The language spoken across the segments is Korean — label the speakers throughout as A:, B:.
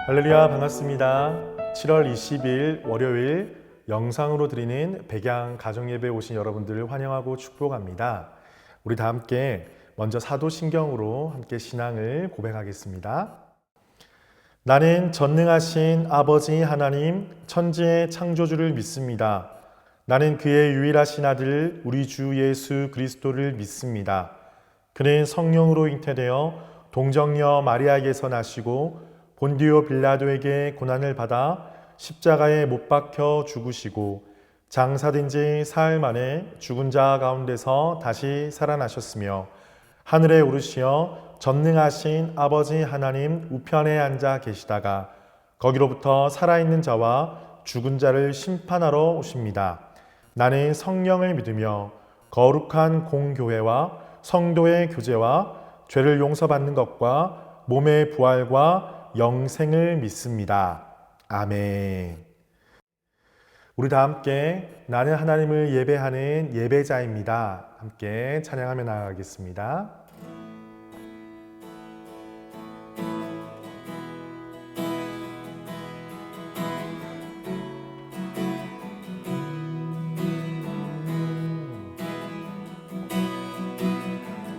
A: 할렐루야, 반갑습니다. 7월 20일 월요일 영상으로 드리는 백양 가정예배에 오신 여러분들을 환영하고 축복합니다. 우리 다 함께 먼저 사도신경으로 함께 신앙을 고백하겠습니다. 나는 전능하신 아버지 하나님 천지의 창조주를 믿습니다. 나는 그의 유일하신 아들 우리 주 예수 그리스도를 믿습니다. 그는 성령으로 잉태되어 동정녀 마리아에게서 나시고 본디오 빌라도에게 고난을 받아 십자가에 못 박혀 죽으시고 장사된 지 사흘 만에 죽은 자 가운데서 다시 살아나셨으며 하늘에 오르시어 전능하신 아버지 하나님 우편에 앉아 계시다가 거기로부터 살아있는 자와 죽은 자를 심판하러 오십니다. 나는 성령을 믿으며 거룩한 공교회와 성도의 교제와 죄를 용서받는 것과 몸의 부활과 영생을 믿습니다. 아멘. 우리 다 함께 나는 하나님을 예배하는 예배자입니다. 함께 찬양하며 나아가겠습니다.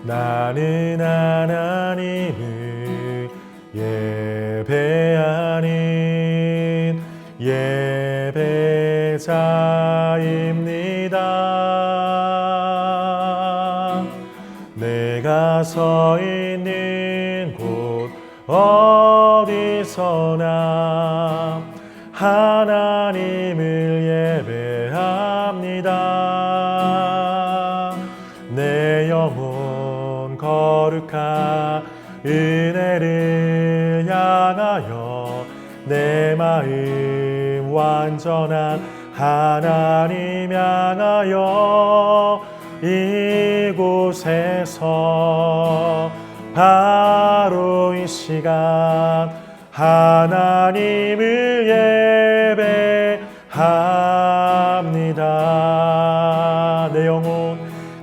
A: 나는 하나님을 예배하는 예배자입니다. 내가 서 있는 곳 어디서나 하나님을 예배합니다. 내 영혼 거룩한 은혜를 향하여 내 마음 완전한 하나님 향하여 이곳에서 바로 이 시간 하나님을 예배합니다.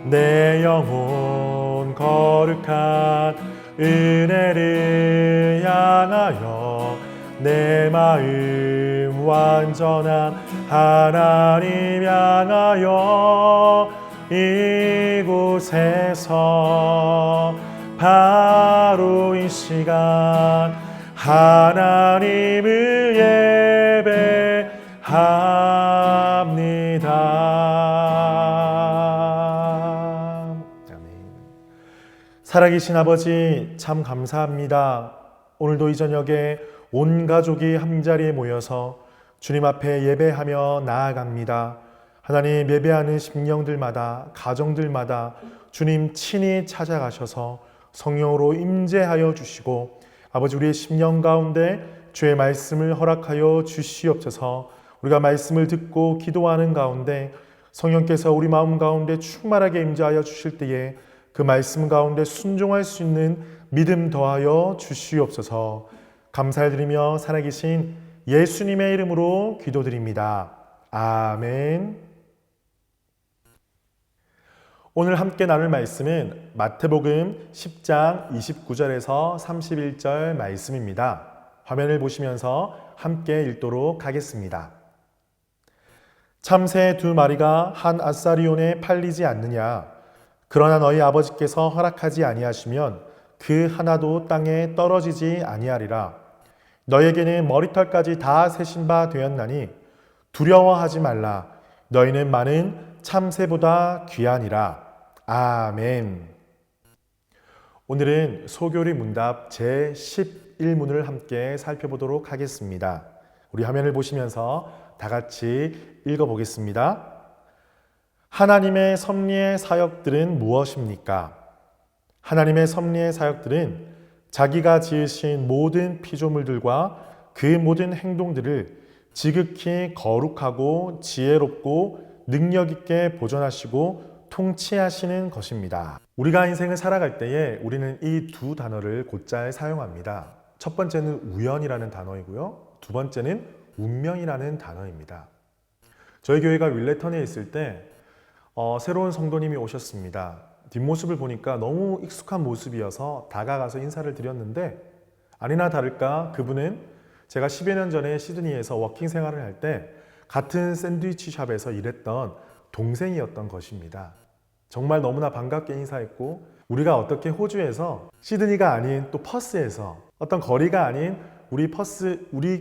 A: 내 영혼 거룩한 은혜를 향하여 내 마음 완전한 하나님 향하여 이곳에서 바로 이 시간 하나님을 예배합니다. 살아계신 아버지 참 감사합니다. 오늘도 이 저녁에 온 가족이 한자리에 모여서 주님 앞에 예배하며 나아갑니다. 하나님 예배하는 심령들마다 가정들마다 주님 친히 찾아가셔서 성령으로 임재하여 주시고 아버지 우리의 심령 가운데 주의 말씀을 허락하여 주시옵소서. 우리가 말씀을 듣고 기도하는 가운데 성령께서 우리 마음 가운데 충만하게 임재하여 주실 때에 그 말씀 가운데 순종할 수 있는 믿음 더하여 주시옵소서. 감사드리며 살아계신 예수님의 이름으로 기도드립니다. 아멘. 오늘 함께 나눌 말씀은 마태복음 10장 29절에서 31절 말씀입니다. 화면을 보시면서 함께 읽도록 하겠습니다. 참새 2마리가 한 아사리온에 팔리지 않느냐? 그러나 너희 아버지께서 허락하지 아니하시면 그 하나도 땅에 떨어지지 아니하리라. 너에게는 머리털까지 다 세신 바 되었나니 두려워하지 말라. 너희는 많은 참새보다 귀하니라. 아멘. 오늘은 소교리 문답 제11문을 함께 살펴보도록 하겠습니다. 우리 화면을 보시면서 다 같이 읽어보겠습니다. 하나님의 섭리의 사역들은 무엇입니까? 하나님의 섭리의 사역들은 자기가 지으신 모든 피조물들과 그 모든 행동들을 지극히 거룩하고 지혜롭고 능력 있게 보존하시고 통치하시는 것입니다. 우리가 인생을 살아갈 때에 우리는 이 두 단어를 곧잘 사용합니다. 첫 번째는 우연이라는 단어이고요. 두 번째는 운명이라는 단어입니다. 저희 교회가 윌레턴에 있을 때 새로운 성도님이 오셨습니다. 뒷모습을 보니까 너무 익숙한 모습이어서 다가가서 인사를 드렸는데 아니나 다를까 그분은 제가 10여 년 전에 시드니에서 워킹 생활을 할 때 같은 샌드위치 샵에서 일했던 동생이었던 것입니다. 정말 너무나 반갑게 인사했고 우리가 어떻게 호주에서 시드니가 아닌 또 퍼스에서 어떤 거리가 아닌 우리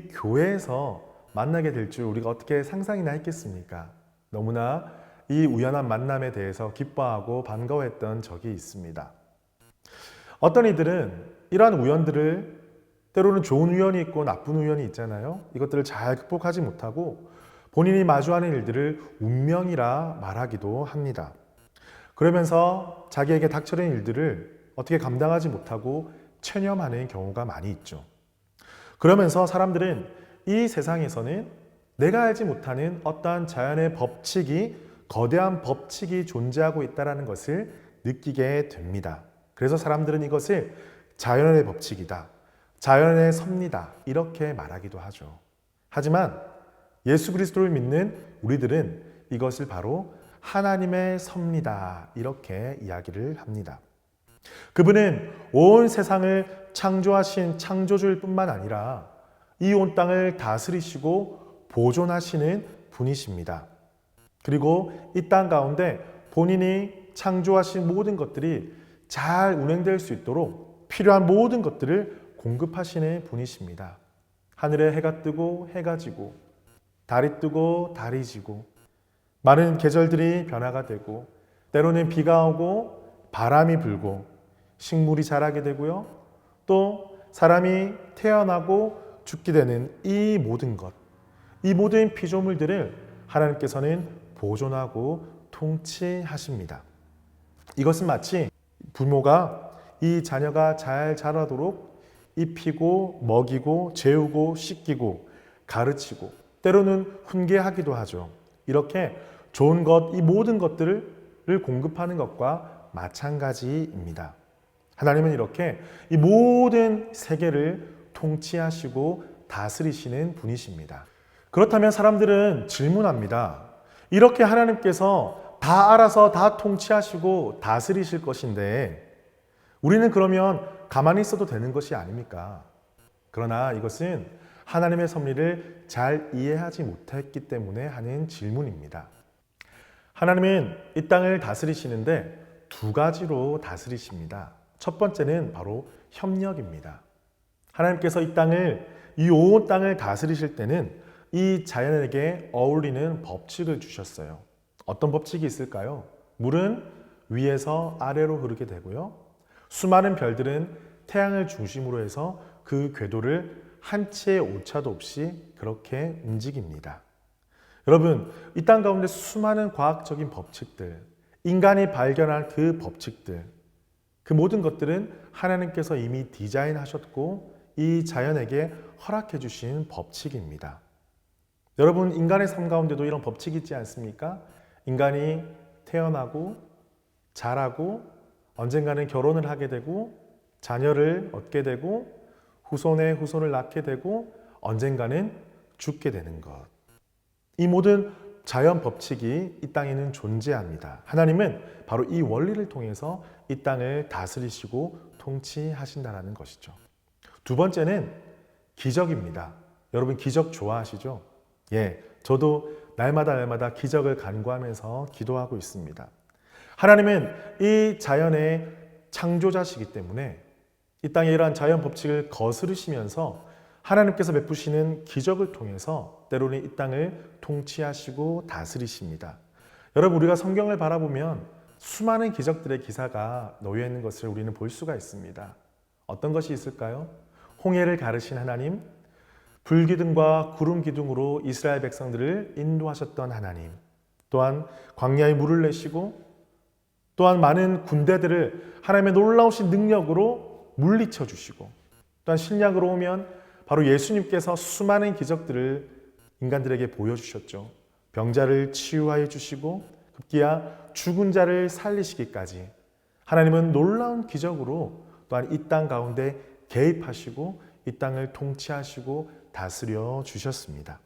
A: 교회에서 만나게 될 줄 우리가 어떻게 상상이나 했겠습니까? 너무나 이 우연한 만남에 대해서 기뻐하고 반가워했던 적이 있습니다. 어떤 이들은 이러한 우연들을 때로는 좋은 우연이 있고 나쁜 우연이 있잖아요. 이것들을 잘 극복하지 못하고 본인이 마주하는 일들을 운명이라 말하기도 합니다. 그러면서 자기에게 닥쳐진 일들을 어떻게 감당하지 못하고 체념하는 경우가 많이 있죠. 그러면서 사람들은 이 세상에서는 내가 알지 못하는 어떠한 자연의 법칙이 거대한 법칙이 존재하고 있다는 것을 느끼게 됩니다. 그래서 사람들은 이것을 자연의 법칙이다, 자연의 섭리다 이렇게 말하기도 하죠. 하지만 예수 그리스도를 믿는 우리들은 이것을 바로 하나님의 섭리다 이렇게 이야기를 합니다. 그분은 온 세상을 창조하신 창조주일 뿐만 아니라 이 온 땅을 다스리시고 보존하시는 분이십니다. 그리고 이 땅 가운데 본인이 창조하신 모든 것들이 잘 운행될 수 있도록 필요한 모든 것들을 공급하시는 분이십니다. 하늘에 해가 뜨고 해가 지고 달이 뜨고 달이 지고 많은 계절들이 변화가 되고 때로는 비가 오고 바람이 불고 식물이 자라게 되고요. 또 사람이 태어나고 죽게 되는 이 모든 것, 이 모든 피조물들을 하나님께서는 보존하고 통치하십니다. 이것은 마치 부모가 이 자녀가 잘 자라도록 입히고 먹이고 재우고 씻기고 가르치고 때로는 훈계하기도 하죠. 이렇게 좋은 것, 이 모든 것들을 공급하는 것과 마찬가지입니다. 하나님은 이렇게 이 모든 세계를 통치하시고 다스리시는 분이십니다. 그렇다면 사람들은 질문합니다. 이렇게 하나님께서 다 알아서 다 통치하시고 다스리실 것인데 우리는 그러면 가만히 있어도 되는 것이 아닙니까? 그러나 이것은 하나님의 섭리를 잘 이해하지 못했기 때문에 하는 질문입니다. 하나님은 이 땅을 다스리시는데 두 가지로 다스리십니다. 첫 번째는 바로 협력입니다. 하나님께서 이 온 땅을 다스리실 때는 이 자연에게 어울리는 법칙을 주셨어요. 어떤 법칙이 있을까요? 물은 위에서 아래로 흐르게 되고요. 수많은 별들은 태양을 중심으로 해서 그 궤도를 한 치의 오차도 없이 그렇게 움직입니다. 여러분, 이 땅 가운데 수많은 과학적인 법칙들, 인간이 발견한 그 법칙들, 그 모든 것들은 하나님께서 이미 디자인하셨고 이 자연에게 허락해 주신 법칙입니다. 여러분, 인간의 삶 가운데도 이런 법칙이 있지 않습니까? 인간이 태어나고 자라고 언젠가는 결혼을 하게 되고 자녀를 얻게 되고 후손의 후손을 낳게 되고 언젠가는 죽게 되는 것. 이 모든 자연 법칙이 이 땅에는 존재합니다. 하나님은 바로 이 원리를 통해서 이 땅을 다스리시고 통치하신다는 것이죠. 두 번째는 기적입니다. 여러분 기적 좋아하시죠? 예, 저도 날마다 기적을 간구하면서 기도하고 있습니다. 하나님은 이 자연의 창조자시기 때문에 이 땅의 이러한 자연 법칙을 거스르시면서 하나님께서 베푸시는 기적을 통해서 때로는 이 땅을 통치하시고 다스리십니다. 여러분, 우리가 성경을 바라보면 수많은 기적들의 기사가 놓여 있는 것을 우리는 볼 수가 있습니다. 어떤 것이 있을까요? 홍해를 가르신 하나님, 불기둥과 구름기둥으로 이스라엘 백성들을 인도하셨던 하나님, 또한 광야에 물을 내시고 또한 많은 군대들을 하나님의 놀라우신 능력으로 물리쳐 주시고 또한 신약으로 오면 바로 예수님께서 수많은 기적들을 인간들에게 보여주셨죠. 병자를 치유하여 주시고 급기야 죽은 자를 살리시기까지 하나님은 놀라운 기적으로 또한 이 땅 가운데 개입하시고 이 땅을 통치하시고 다스려 주셨습니다.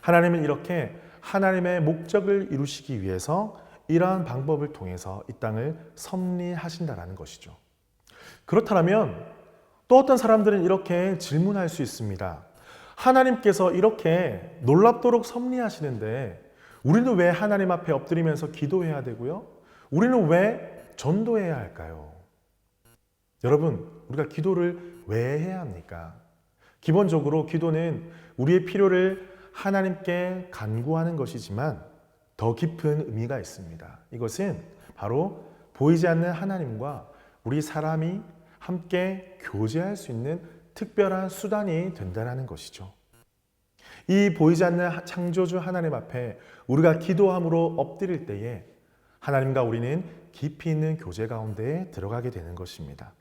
A: 하나님은 이렇게 하나님의 목적을 이루시기 위해서 이러한 방법을 통해서 이 땅을 섭리하신다라는 것이죠. 그렇다면 또 어떤 사람들은 이렇게 질문할 수 있습니다. 하나님께서 이렇게 놀랍도록 섭리하시는데 우리는 왜 하나님 앞에 엎드리면서 기도해야 되고요? 우리는 왜 전도해야 할까요? 여러분, 우리가 기도를 왜 해야 합니까? 기본적으로 기도는 우리의 필요를 하나님께 간구하는 것이지만 더 깊은 의미가 있습니다. 이것은 바로 보이지 않는 하나님과 우리 사람이 함께 교제할 수 있는 특별한 수단이 된다는 것이죠. 이 보이지 않는 창조주 하나님 앞에 우리가 기도함으로 엎드릴 때에 하나님과 우리는 깊이 있는 교제 가운데에 들어가게 되는 것입니다.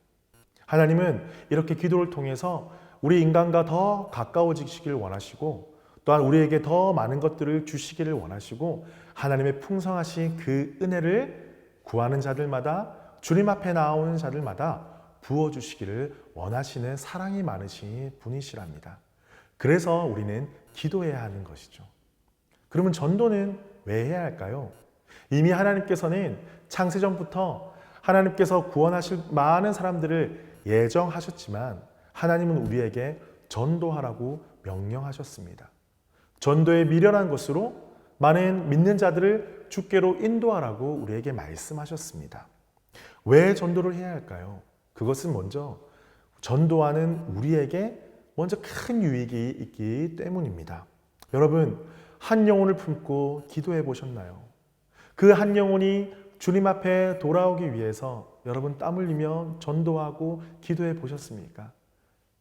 A: 하나님은 이렇게 기도를 통해서 우리 인간과 더 가까워지시길 원하시고 또한 우리에게 더 많은 것들을 주시기를 원하시고 하나님의 풍성하신 그 은혜를 구하는 자들마다 주님 앞에 나오는 자들마다 부어주시기를 원하시는 사랑이 많으신 분이시랍니다. 그래서 우리는 기도해야 하는 것이죠. 그러면 전도는 왜 해야 할까요? 이미 하나님께서는 창세전부터 하나님께서 구원하실 많은 사람들을 예정하셨지만 하나님은 우리에게 전도하라고 명령하셨습니다. 전도에 미련한 것으로 많은 믿는 자들을 주께로 인도하라고 우리에게 말씀하셨습니다. 왜 전도를 해야 할까요? 그것은 먼저 전도하는 우리에게 먼저 큰 유익이 있기 때문입니다. 여러분, 한 영혼을 품고 기도해 보셨나요? 그 한 영혼이 주님 앞에 돌아오기 위해서 여러분 땀 흘리며 전도하고 기도해 보셨습니까?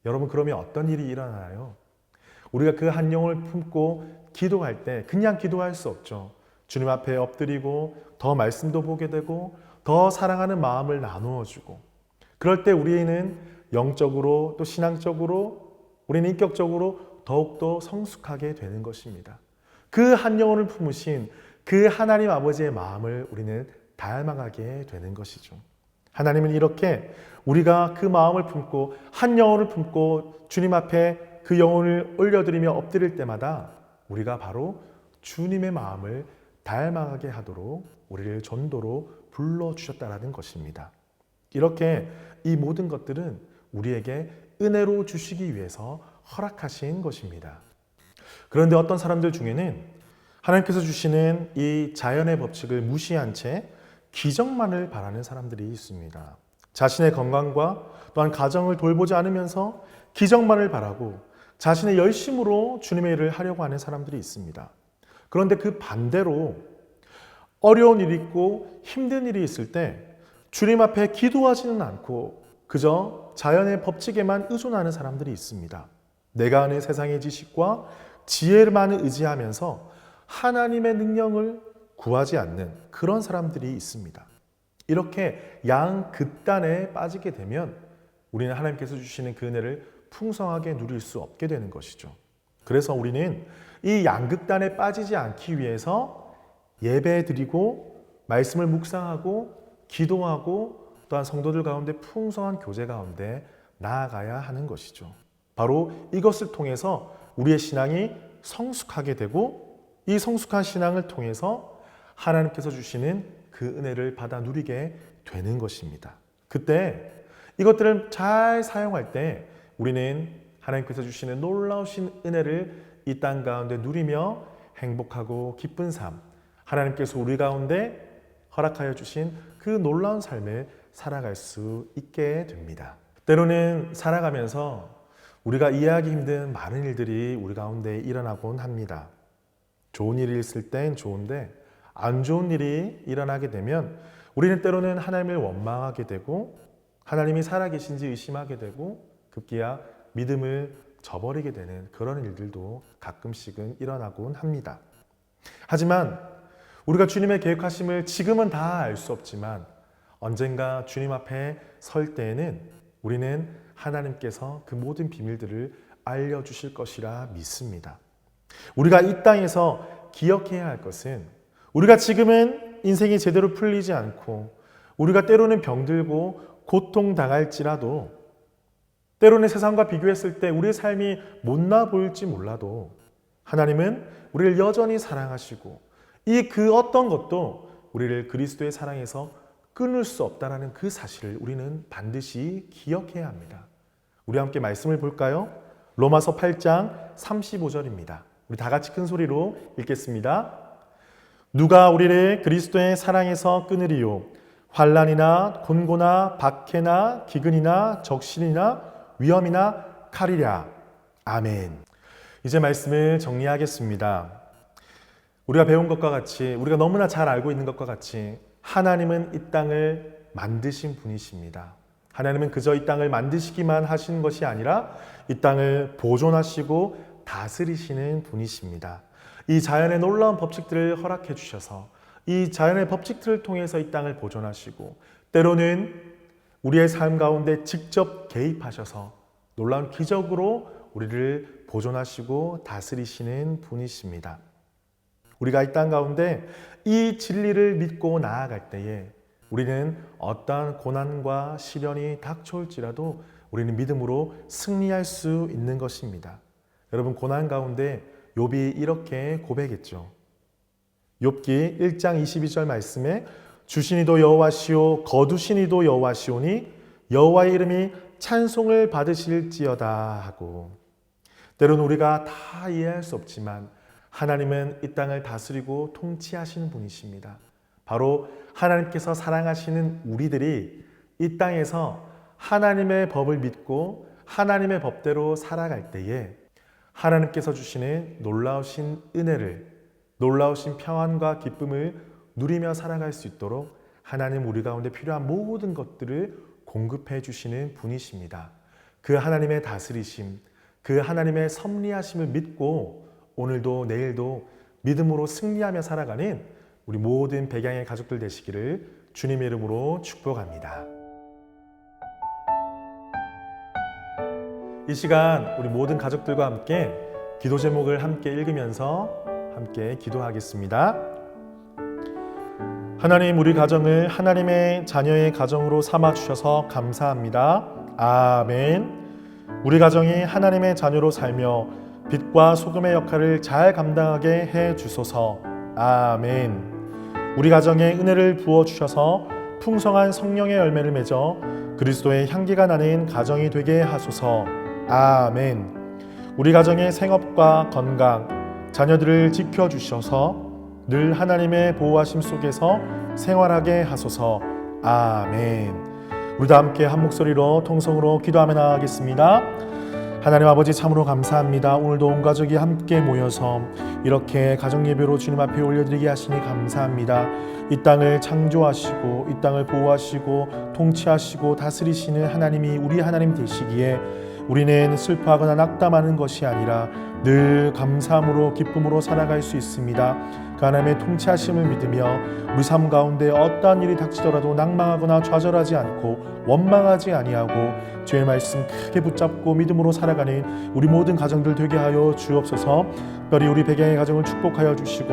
A: 여러분, 그러면 어떤 일이 일어나요? 우리가 그 한 영혼을 품고 기도할 때 그냥 기도할 수 없죠. 주님 앞에 엎드리고 더 말씀도 보게 되고 더 사랑하는 마음을 나누어 주고 그럴 때 우리는 영적으로 또 신앙적으로 우리는 인격적으로 더욱더 성숙하게 되는 것입니다. 그 한 영혼을 품으신 그 하나님 아버지의 마음을 우리는 닮아가게 되는 것이죠. 하나님은 이렇게 우리가 그 마음을 품고 한 영혼을 품고 주님 앞에 그 영혼을 올려드리며 엎드릴 때마다 우리가 바로 주님의 마음을 닮아가게 하도록 우리를 전도로 불러주셨다는 것입니다. 이렇게 이 모든 것들은 우리에게 은혜로 주시기 위해서 허락하신 것입니다. 그런데 어떤 사람들 중에는 하나님께서 주시는 이 자연의 법칙을 무시한 채 기적만을 바라는 사람들이 있습니다. 자신의 건강과 또한 가정을 돌보지 않으면서 기적만을 바라고 자신의 열심으로 주님의 일을 하려고 하는 사람들이 있습니다. 그런데 그 반대로 어려운 일이 있고 힘든 일이 있을 때 주님 앞에 기도하지는 않고 그저 자연의 법칙에만 의존하는 사람들이 있습니다. 내가 아는 세상의 지식과 지혜만 의지하면서 하나님의 능력을 구하지 않는 그런 사람들이 있습니다. 이렇게 양극단에 빠지게 되면 우리는 하나님께서 주시는 그 은혜를 풍성하게 누릴 수 없게 되는 것이죠. 그래서 우리는 이 양극단에 빠지지 않기 위해서 예배드리고 말씀을 묵상하고 기도하고 또한 성도들 가운데 풍성한 교제 가운데 나아가야 하는 것이죠. 바로 이것을 통해서 우리의 신앙이 성숙하게 되고 이 성숙한 신앙을 통해서 하나님께서 주시는 그 은혜를 받아 누리게 되는 것입니다. 그때 이것들을 잘 사용할 때 우리는 하나님께서 주시는 놀라우신 은혜를 이 땅 가운데 누리며 행복하고 기쁜 삶, 하나님께서 우리 가운데 허락하여 주신 그 놀라운 삶을 살아갈 수 있게 됩니다. 때로는 살아가면서 우리가 이해하기 힘든 많은 일들이 우리 가운데 일어나곤 합니다. 좋은 일이 있을 땐 좋은데 안 좋은 일이 일어나게 되면 우리는 때로는 하나님을 원망하게 되고 하나님이 살아계신지 의심하게 되고 급기야 믿음을 저버리게 되는 그런 일들도 가끔씩은 일어나곤 합니다. 하지만 우리가 주님의 계획하심을 지금은 다 알 수 없지만 언젠가 주님 앞에 설 때에는 우리는 하나님께서 그 모든 비밀들을 알려주실 것이라 믿습니다. 우리가 이 땅에서 기억해야 할 것은 우리가 지금은 인생이 제대로 풀리지 않고 우리가 때로는 병들고 고통당할지라도 때로는 세상과 비교했을 때 우리의 삶이 못나 보일지 몰라도 하나님은 우리를 여전히 사랑하시고 이 그 어떤 것도 우리를 그리스도의 사랑에서 끊을 수 없다는 그 사실을 우리는 반드시 기억해야 합니다. 우리 함께 말씀을 볼까요? 로마서 8장 35절입니다. 우리 다 같이 큰 소리로 읽겠습니다. 누가 우리를 그리스도의 사랑에서 끊으리요? 환난이나 곤고나 박해나 기근이나 적신이나 위험이나 칼이랴. 아멘. 이제 말씀을 정리하겠습니다. 우리가 배운 것과 같이, 우리가 너무나 잘 알고 있는 것과 같이 하나님은 이 땅을 만드신 분이십니다. 하나님은 그저 이 땅을 만드시기만 하신 것이 아니라 이 땅을 보존하시고 다스리시는 분이십니다. 이 자연의 놀라운 법칙들을 허락해 주셔서 이 자연의 법칙들을 통해서 이 땅을 보존하시고 때로는 우리의 삶 가운데 직접 개입하셔서 놀라운 기적으로 우리를 보존하시고 다스리시는 분이십니다. 우리가 이 땅 가운데 이 진리를 믿고 나아갈 때에 우리는 어떠한 고난과 시련이 닥쳐올지라도 우리는 믿음으로 승리할 수 있는 것입니다. 여러분, 고난 가운데 욥이 이렇게 고백했죠. 욥기 1장 22절 말씀에 주시니도 여호와시오 거두시니도 여호와시오니 여호와의 이름이 찬송을 받으실지어다 하고, 때로는 우리가 다 이해할 수 없지만 하나님은 이 땅을 다스리고 통치하시는 분이십니다. 바로 하나님께서 사랑하시는 우리들이 이 땅에서 하나님의 법을 믿고 하나님의 법대로 살아갈 때에 하나님께서 주시는 놀라우신 은혜를, 놀라우신 평안과 기쁨을 누리며 살아갈 수 있도록 하나님 우리 가운데 필요한 모든 것들을 공급해 주시는 분이십니다. 그 하나님의 다스리심, 그 하나님의 섭리하심을 믿고 오늘도 내일도 믿음으로 승리하며 살아가는 우리 모든 백양의 가족들 되시기를 주님의 이름으로 축복합니다. 이 시간 우리 모든 가족들과 함께 기도 제목을 함께 읽으면서 함께 기도하겠습니다. 하나님, 우리 가정을 하나님의 자녀의 가정으로 삼아주셔서 감사합니다. 아멘. 우리 가정이 하나님의 자녀로 살며 빛과 소금의 역할을 잘 감당하게 해 주소서. 아멘. 우리 가정에 은혜를 부어주셔서 풍성한 성령의 열매를 맺어 그리스도의 향기가 나는 가정이 되게 하소서. 아멘. 우리 가정의 생업과 건강, 자녀들을 지켜주셔서 늘 하나님의 보호하심 속에서 생활하게 하소서. 아멘. 우리 다 함께 한 목소리로 통성으로 기도하며 나아가겠습니다. 하나님 아버지, 참으로 감사합니다. 오늘도 온 가족이 함께 모여서 이렇게 가정예배로 주님 앞에 올려드리게 하시니 감사합니다. 이 땅을 창조하시고 이 땅을 보호하시고 통치하시고 다스리시는 하나님이 우리 하나님 되시기에 우리는 슬퍼하거나 낙담하는 것이 아니라 늘 감사함으로 기쁨으로 살아갈 수 있습니다. 그 하나님의 통치하심을 믿으며 우리 삶 가운데 어떠한 일이 닥치더라도 낭망하거나 좌절하지 않고 원망하지 아니하고 주의 말씀 크게 붙잡고 믿음으로 살아가는 우리 모든 가정들 되게 하여 주옵소서. 특별히 우리 백양의 가정을 축복하여 주시고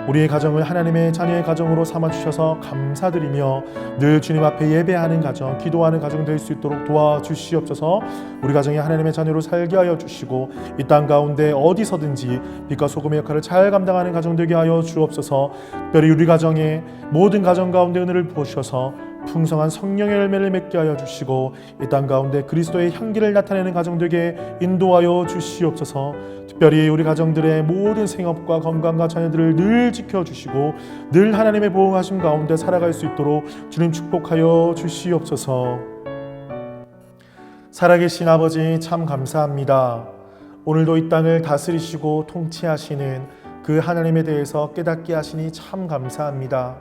A: 우리의 가정을 하나님의 자녀의 가정으로 삼아주셔서 감사드리며 늘 주님 앞에 예배하는 가정, 기도하는 가정 될 수 있도록 도와주시옵소서. 우리 가정이 하나님의 자녀로 살게 하여 주시고 이 땅 가운데 어디서든지 빛과 소금의 역할을 잘 감당하는 가정 되게 하여 주옵소서. 특별히 우리 가정의 모든 가정 가운데 은혜를 부어주셔서 풍성한 성령의 열매를 맺게 하여 주시고 이 땅 가운데 그리스도의 향기를 나타내는 가정 되게 인도하여 주시옵소서. 특별히 우리 가정들의 모든 생업과 건강과 자녀들을 늘 지켜주시고 늘 하나님의 보호하심 가운데 살아갈 수 있도록 주님 축복하여 주시옵소서. 살아계신 아버지, 참 감사합니다. 오늘도 이 땅을 다스리시고 통치하시는 그 하나님에 대해서 깨닫게 하시니 참 감사합니다.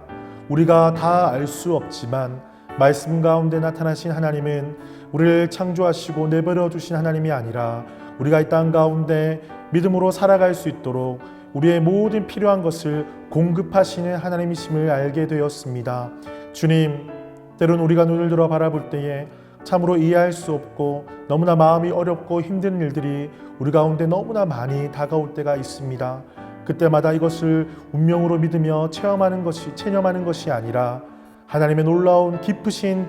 A: 우리가 다 알 수 없지만 말씀 가운데 나타나신 하나님은 우리를 창조하시고 내버려 두신 하나님이 아니라 우리가 이 땅 가운데 믿음으로 살아갈 수 있도록 우리의 모든 필요한 것을 공급하시는 하나님이심을 알게 되었습니다. 주님, 때론 우리가 눈을 들어 바라볼 때에 참으로 이해할 수 없고 너무나 마음이 어렵고 힘든 일들이 우리 가운데 너무나 많이 다가올 때가 있습니다. 그때마다 이것을 운명으로 믿으며 체념하는 것이 아니라 하나님의 놀라운 깊으신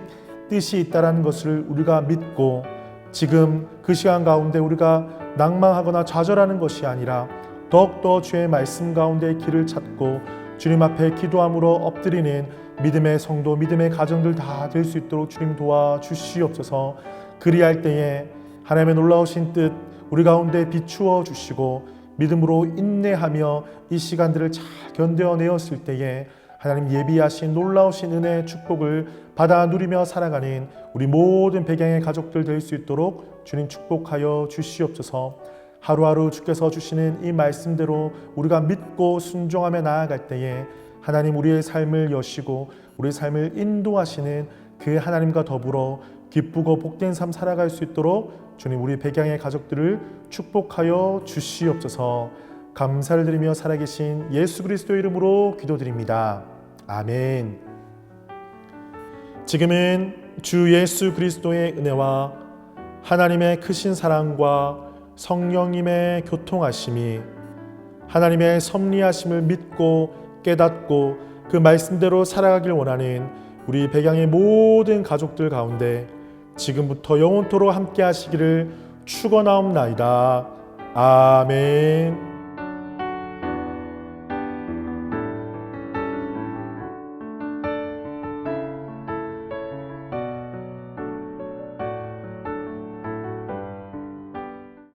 A: 뜻이 있다는 것을 우리가 믿고 지금 그 시간 가운데 우리가 낭망하거나 좌절하는 것이 아니라 더욱더 주의 말씀 가운데 길을 찾고 주님 앞에 기도함으로 엎드리는 믿음의 성도, 믿음의 가정들 다 될 수 있도록 주님 도와주시옵소서. 그리할 때에 하나님의 놀라우신 뜻 우리 가운데 비추어 주시고 믿음으로 인내하며 이 시간들을 잘 견뎌내었을 때에 하나님 예비하신 놀라우신 은혜의 축복을 받아 누리며 살아가는 우리 모든 백양의 가족들 될 수 있도록 주님 축복하여 주시옵소서. 하루하루 주께서 주시는 이 말씀대로 우리가 믿고 순종하며 나아갈 때에 하나님 우리의 삶을 여시고 우리의 삶을 인도하시는 그 하나님과 더불어 기쁘고 복된 삶 살아갈 수 있도록 주님 우리 백양의 가족들을 축복하여 주시옵소서. 감사를 드리며 살아계신 예수 그리스도 이름으로 기도드립니다. 아멘. 지금은 주 예수 그리스도의 은혜와 하나님의 크신 사랑과 성령님의 교통하심이 하나님의 섭리하심을 믿고 깨닫고 그 말씀대로 살아가길 원하는 우리 백양의 모든 가족들 가운데 지금부터 영원토록 함께 하시기를 축원하옵나이다. 아멘.